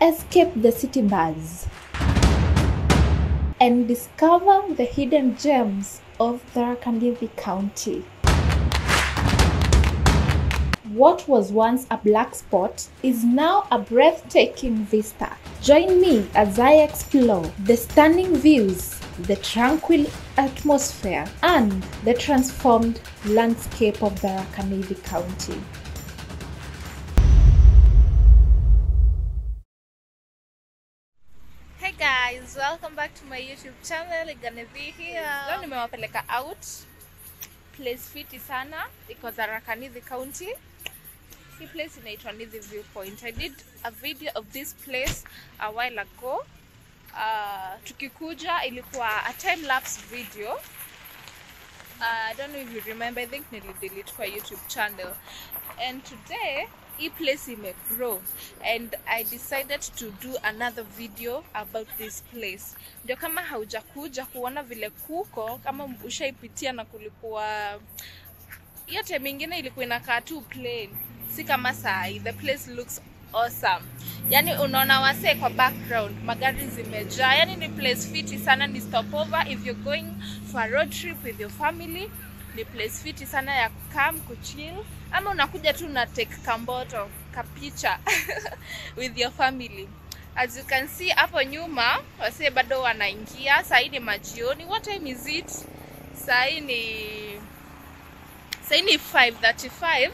Escape the city buzz and discover the hidden gems of Tharaka Nithi County. What was once a black spot is now a breathtaking vista. Join me as I explore the stunning views, the tranquil atmosphere, and the transformed landscape of Tharaka Nithi County. Hey guys, welcome back to my YouTube channel. Igane V here. Leo nimewapeleka out place fiti sana, iko Tharaka Nithi County. Hii place inaitwa Nithi Viewpoint. I did a video of this place a while ago. Tukikuja ilikuwa a time lapse video. I don't know if you remember, I think nili delete for YouTube channel. And today hii place grow and I decided to do another video about this place. Ndio kama haujakuja kuona vile kuko, kama ushaipitia na kulikuwa yote mingine ilikuwa inakaa tu plain, si kama sai. The place looks awesome. Yani unaona wase kwa background, magari zimejaa. Yani ni place fiti sana, ni stopover if you're going for a road trip with your family. Ni place fiti sana ya come kuchill, ama unakuja tu na take kamboto kapicha with your family. As you can see hapo nyuma wase bado wanaingia. Saa hii ni majioni. What time is it? Saa hii ni 5:35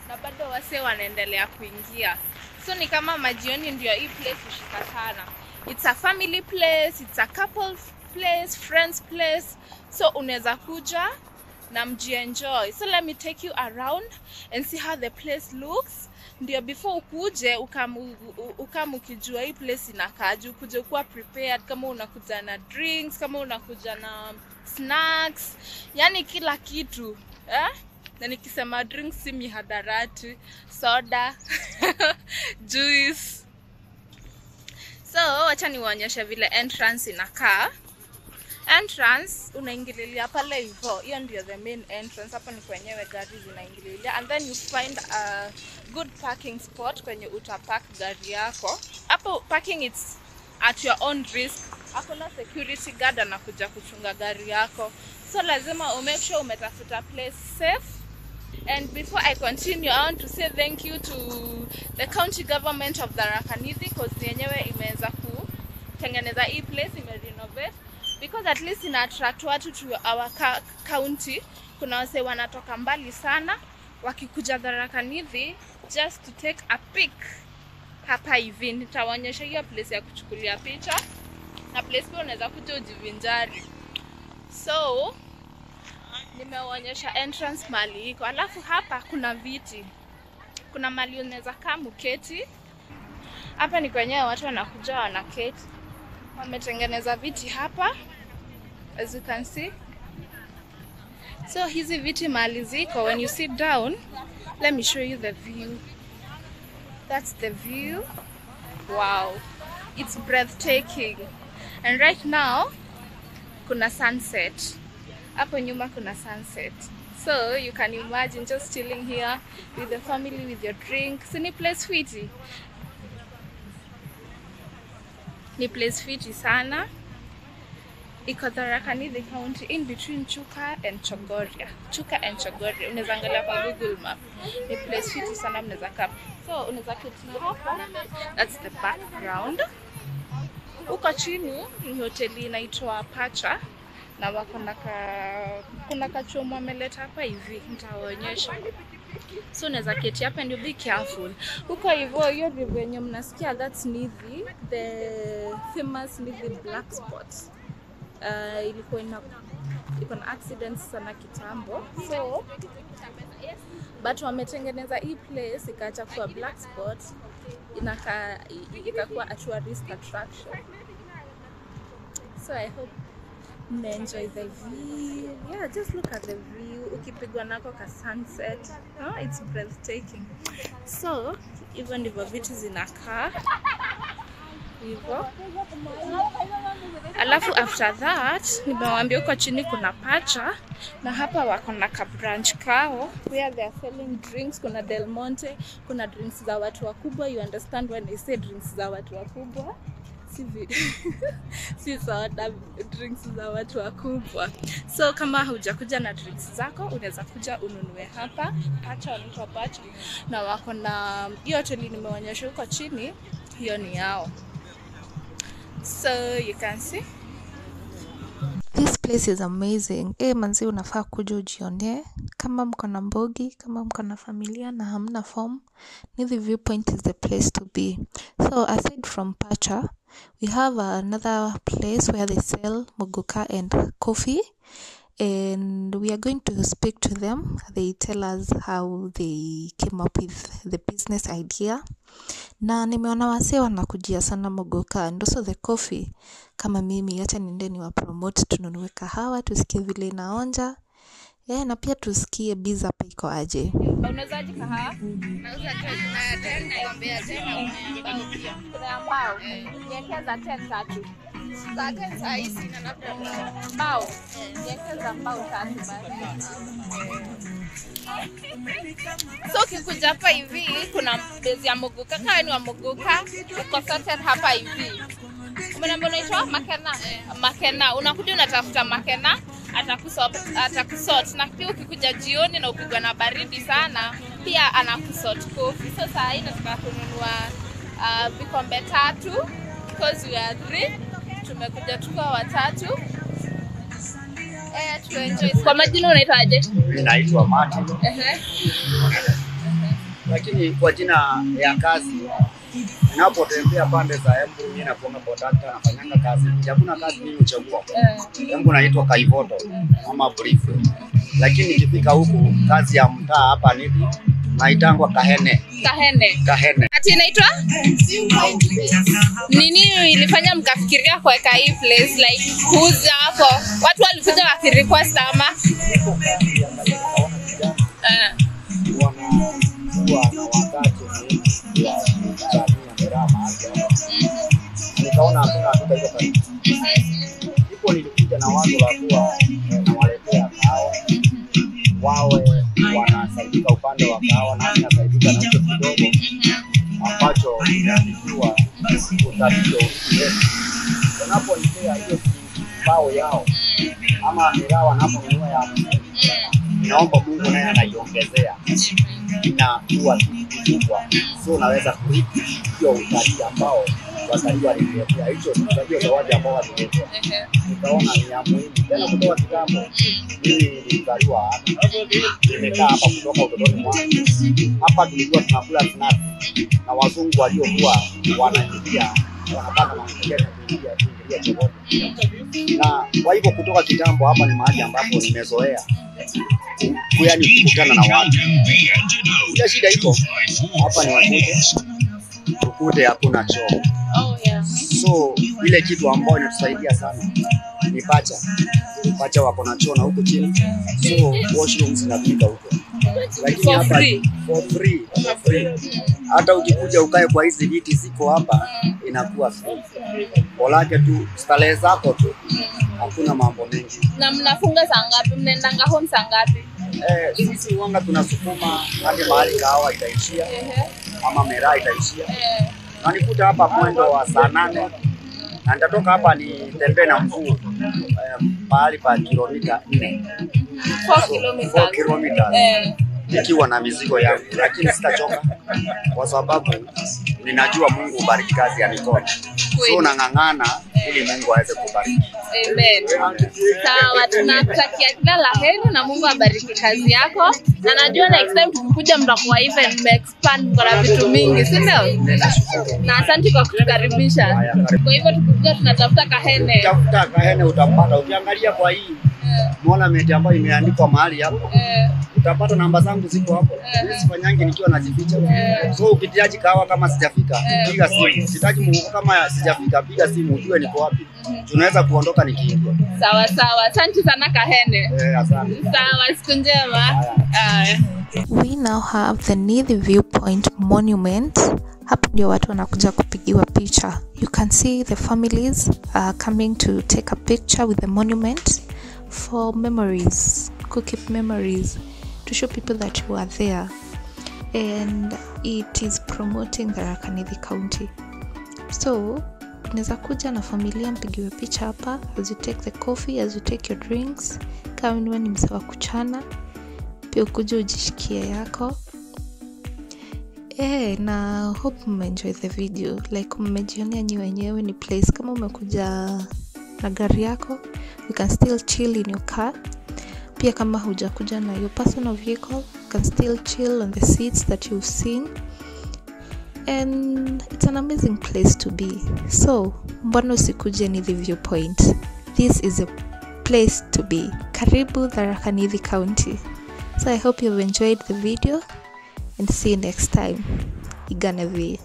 na bado wase wanaendelea kuingia. So ni kama majioni ndio hii place ushika sana. It's a family place, it's a couple place, friends place. So unaweza kuja na mjienjoy. So let me take you around and see how the place looks. Ndio before ukuje ukijua hii place inakaje, ukuje kuwa prepared, kama unakuja na drinks, kama unakuja na snacks, yani kila kitu. Na nikisema drinks si mihadarati, soda, juice. So wacha niwaonyeshe vile entrance inakaa. Entrance unaingililia pale hivyo. Hiyo ndio the main entrance. Hapa ni kwenyewe gari zinaingililia, and then you find a good parking spot kwenye utapark gari yako. Hapo parking it's at your own risk. Hakuna security guard anakuja kuchunga gari yako. So lazima make sure umetafuta place safe. And before I continue, I want to say thank you to the county government of Tharaka Nithi, because yenyewe imeweza kutengeneza hii place, imerenovate, because at least ina attract watu to our county. Kuna wase wanatoka mbali sana wakikuja Tharaka Nithi just to take a pic. Hapa hivi nitawaonyesha hiyo place ya kuchukulia picha, na place pia unaweza kuja ujivinjari. So nimewaonyesha entrance mali iko. Alafu hapa kuna viti, kuna mali unaweza kaa mketi. Hapa ni kwenyewe watu wanakuja wanaketi. Wametengeneza viti hapa, as you can see. So hizi viti mali ziko, when you sit down, let me show you the view. That's the view. Wow, it's breathtaking. And right now kuna sunset. Hapo nyuma kuna sunset. So you can imagine just chilling here with the family, with your drinks. Ni place fiti. Ni place fiti sana. Iko Tharaka Nithi County, in between Chuka and Chogoria. Chuka and Chogoria. Unaweza angalia kwa Google Map. Ni place fiti sana, mnaweza kaa. So unaweza keti hapa. That's the background. Uko chini ni hoteli inaitwa Pacha. Na kuna kachomo ameleta hapa hivi, nitawaonyesha. So unaweza keti hapa and you be careful. Huko hivyo hiyo river yenye mnasikia, that's Nithi, the famous Nithi black spot. Ilikuwa iko na accidents sana kitambo. So but wametengeneza hii place ikaacha kuwa black spot, ikakuwa a tourist attraction. So I hope enjoy the view. Yeah, just look at the view. Ukipigwa nako ka sunset, it's breathtaking. So even ndivyo vitu zinakaa. hivyo. Alafu after that nimewaambia huko chini kuna Pacha, na hapa wako na ka branch kao where they are selling drinks. Kuna Del Monte, kuna drinks za watu wakubwa. You understand when I say drinks za watu wakubwa? Si soda, drinks za watu wakubwa. So kama hujakuja na drinks zako, unaweza kuja ununue hapa. Pacha, wanaitwa Pacha, na wako na hiyo hoteli nimeonyesha huko chini, hiyo ni yao. So you can see this place is amazing. Manzi, unafaa kuja ujione kama mko na mbogi, kama mko na familia na hamna form. Nithi Viewpoint is the place to be. So aside from Pacha, we have another place where they sell muguka and coffee, and we are going to speak to them. They tell us how they came up with the business idea. Na nimeona wasee wanakujia sana muguka and also the coffee. Kama mimi acha niende ni wa promote, tununue kahawa tusikie vile inaonja. Na pia tusikie biza hapa iko aje. Unauzaje kahawa? Nauza tena naombea tena mbao. Niwekeza 10 tatu. Za 10 saa hizi na labda mbao. Niwekeza mbao tatu basi. So ukikuja hapa hivi kuna bezi ya muguka, kama ni wa muguka, uko sorted hapa hivi. Umeona unaitwa Makena? Makena. Unakuja unatafuta Makena, atakusort. Na pia ukikuja jioni na upigwa na baridi sana, pia anakusort coffee. So saa hii nataka kununua vikombe 3 because we are 3. Tumekuja tuko watatu. Tuenjoy. Kwa majina unaitwaje? Mimi naitwa Martin. Lakini kwa jina ya kazi ninapotembea pande za Embu, mimi nakuwa conductor, nafanyanga kazi. Hakuna kazi mimi huchagua. Embu naitwa Kaivoto ama brief. Lakini nikifika huku kazi ya mtaa hapa nipi naitangwa Kahene. Kahene. Ati inaitwa? Nini ilifanya mkafikiria kuweka hii place like kuuza hapo? Watu walikuja wakirequest ama? Nikaona hakuna hatuta hiyo karibu. Ndipo nilikuja na wazo la kuwa nawaletea kahawa. Wawe wanasaidika upande wa kahawa na nasaidika na hicho kidogo ambacho kinanikiwa utadio yetu. Wanaponipea hiyo bao yao ama mirawa wanaponunua ya naomba Mungu naye anaiongezea inakuwa kubwa, so unaweza kuipi hiyo utalii ambao watalii waliletea hicho ndio zawadi ambao waliletea. Nikaona ni ya muhimu tena kutoka kitambo. Mimi nilizaliwa hapa, nimekaa hapa kutoka utotoni mwangu. Hapa tulikuwa tunakula snacks na wazungu waliokuwa wanaingia wanapanda maongezi kuingia chokoni. Na kwa hivyo kutoka kitambo hapa ni mahali ambapo nimezoea kuyani kukutana na watu. Ile shida iko hapa ni ukute hakuna choo. So ile kitu ambayo inatusaidia sana ni Pacha wako na choo na huko chini. So washrooms zinafika huko. Lakini hapa for free. Hata ukikuja ukae kwa hizi viti ziko hapa inakuwa free. Bolake tu starehe zako tu. Hakuna mambo mengi. Na mnafunga saa ngapi? Mnaendanga home saa ngapi? Sisi wanga tunasukuma hadi mahali kahawa itaishia. Ama miraa itaishia. Na nikuta hapa mwendo wa saa 8 na nitatoka hapa nitembee na mguu mahali pa kilomita 4. 4 kilometers. Nikiwa na mizigo yangu, lakini sitachoka kwa sababu ninajua Mungu ubariki kazi ya mikono. So nang'ang'ana ili Mungu aweze kubariki. Amen. Sawa, tunakutakia kila la heri na Mungu abariki kazi yako. Na najua next time tukikuja mtakuwa even expand kwa vitu mingi, si ndio? Na asante kwa kutukaribisha. Kwa hivyo tukikuja tunatafuta Kahene. Tafuta Kahene utapata. Ukiangalia kwa hii muona meti ambayo imeandikwa mahali hapo. Utapata namba zangu ziko hapo. Mimi sifanyangi nikiwa najificha. So ukitiaji kahawa kama sijafika, piga simu. Sitaji Mungu kama sijafika, piga simu ujue niko wapi. Tunaweza kuondoka nikiingia. Sawa. Asante sana Kahene. Asante. Sawa, siku njema. We now have the Nithi Viewpoint Monument Hapo ndio watu wanakuja kupigiwa picha. You can see the families coming to take a picture with the monument for memories, to keep memories, to show people that you are there. And it is promoting Tharaka Nithi County. So unaweza kuja na familia mpigiwe picha hapa, as you take the coffee, as you take your drinks. Kama ni msawa kuchana, pia ukuje ujishikie yako. Na hope mmeenjoy the video. Like mmejionea nyi wenyewe ni place. Kama umekuja na gari yako, you can still chill in your car. Pia kama hujakuja na your personal vehicle, you can still chill on the seats that you've seen. And it's an amazing place to be. So mbona usikuje Nithi Viewpoint? This is a place to be. Karibu Tharaka Nithi County. So I hope you've enjoyed the video, and see you next time. Iganavi.